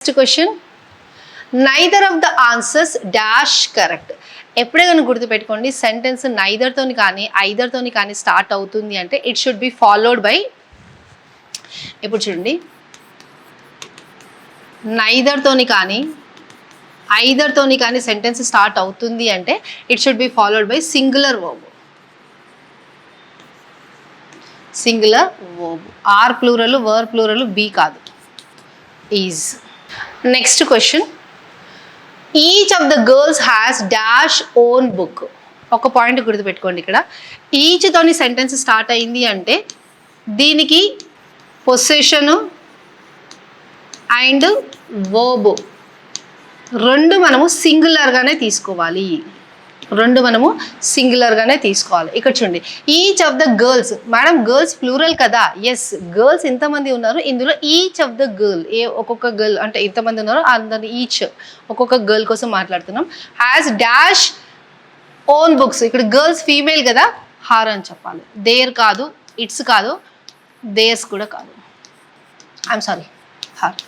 Next question, neither of the answers dash correct. ఎప్పుడైనా గుర్తుపెట్టుకోండి, sentence neither తోని కానీ ఐదర్ తోని కానీ స్టార్ట్ అవుతుంది అంటే it should be followed by, ఇప్పుడు చూడండి, నైదర్ తోని కానీ ఐదర్ తోని కానీ సెంటెన్స్ స్టార్ట్ అవుతుంది అంటే it should be followed by singular verb. Singular verb. Or plural, or plural, be కాదు, is. Next question, each of the girls has dash own book. ఒక పాయింట్ గుర్తుపెట్టుకోండి, ఇక్కడ ఈచ్ తోని సెంటెన్స్ స్టార్ట్ అయింది అంటే దీనికి పొసెషను అండ్ వర్బ్ రెండు మనము సింగులర్గానే తీసుకోవాలి. ఇక్కడ చూడండి, each of the girls. Madam girls plural కదా, ఎస్ గర్ల్స్ ఇంతమంది ఉన్నారు, ఇందులో ఈచ్ ఆఫ్ ద గర్ల్, ఒక్కొక్క గర్ల్ అంటే ఇంతమంది ఉన్నారు, అందరినీ ఈచ్ ఒక్కొక్క గర్ల్ కోసం మాట్లాడుతున్నాం. Has dash own books. ఇక్కడ గర్ల్స్ ఫీమేల్ కదా, హార్ అని చెప్పాలి. దేర్ కాదు, ఇట్స్ కాదు, దేర్స్ కూడా కాదు, ఐఎమ్ సారీ, హార్.